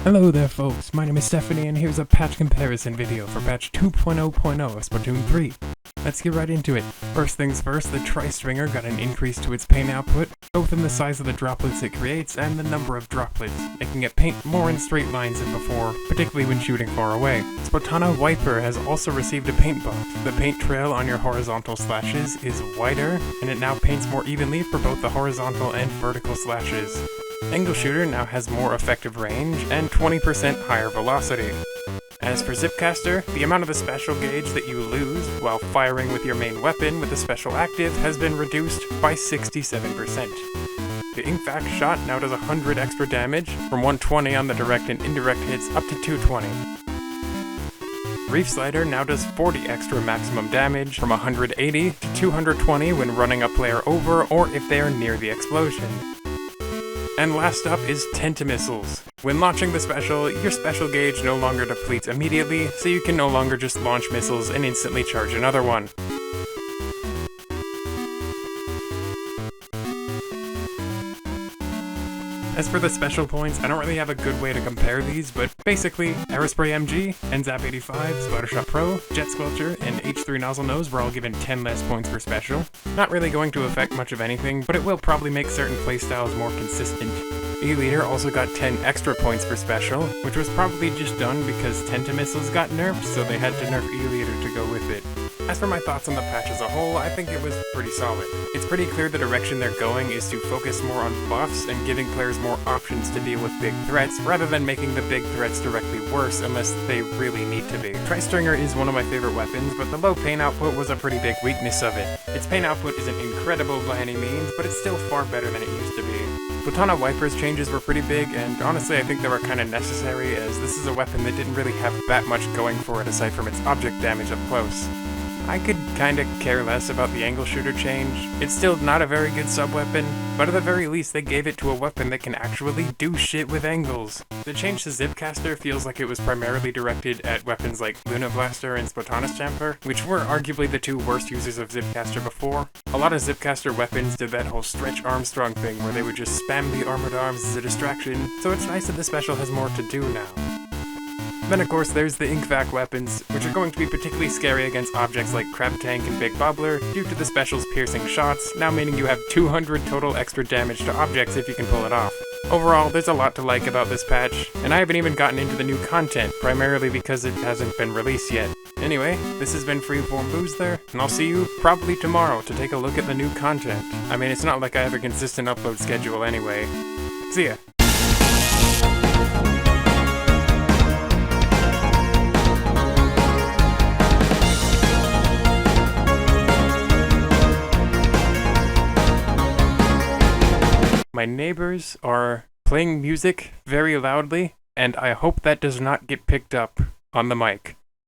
Hello there folks, my name is Stephanie and here's a patch comparison video for patch 2.0.0 of Splatoon 3. Let's get right into it. First things first, the tri-stringer got an increase to its paint output, both in the size of the droplets it creates and the number of droplets, making it paint more in straight lines than before, particularly when shooting far away. Splatana Wiper has also received a paint buff. The paint trail on your horizontal slashes is wider, and it now paints more evenly for both the horizontal and vertical slashes. Angle Shooter now has more effective range and 20% higher velocity. As for Zipcaster, the amount of the special gauge that you lose while firing with your main weapon with the special active has been reduced by 67%. The Inkvac shot now does 100 extra damage, from 120 on the direct and indirect hits up to 220. Reef Slider now does 40 extra maximum damage, from 180 to 220 when running a player over or if they are near the explosion. And last up is Tentamissiles. When launching the special, your special gauge no longer depletes immediately, so you can no longer just launch missiles and instantly charge another one. As for the special points, I don't really have a good way to compare these, but basically, Aerospray MG, NZAP 85, Splattershot Pro, Jet Squelcher, and H3 Nozzle Nose were all given 10 less points per special. Not really going to affect much of anything, but it will probably make certain playstyles more consistent. E-Leader also got 10 extra points per special, which was probably just done because Tentamissiles got nerfed, so they had to nerf E-Leader to go with it. As for my thoughts on the patch as a whole, I think it was pretty solid. It's pretty clear the direction they're going is to focus more on buffs and giving players more options to deal with big threats, rather than making the big threats directly worse unless they really need to be. Tri-Stringer is one of my favorite weapons, but the low paint output was a pretty big weakness of it. Its paint output isn't incredible by any means, but it's still far better than it used to be. Splatana Wiper's changes were pretty big, and honestly I think they were kinda necessary, as this is a weapon that didn't really have that much going for it aside from its object damage up close. I could kinda care less about the Angle Shooter change. It's still not a very good sub-weapon, but at the very least they gave it to a weapon that can actually do shit with angles. The change to Zipcaster feels like it was primarily directed at weapons like Luna Blaster and Splatana's Chamfer, which were arguably the two worst users of Zipcaster before. A lot of Zipcaster weapons did that whole Stretch Armstrong thing where they would just spam the armored arms as a distraction, so it's nice that the special has more to do now. Then of course there's the Inkvac weapons, which are going to be particularly scary against objects like Crab Tank and Big Bubbler due to the special's piercing shots, now meaning you have 200 total extra damage to objects if you can pull it off. Overall, there's a lot to like about this patch, and I haven't even gotten into the new content, primarily because it hasn't been released yet. Anyway, this has been Freeform Boozler, and I'll see you probably tomorrow to take a look at the new content. I mean, it's not like I have a consistent upload schedule anyway. See ya! My neighbors are playing music very loudly, and I hope that does not get picked up on the mic.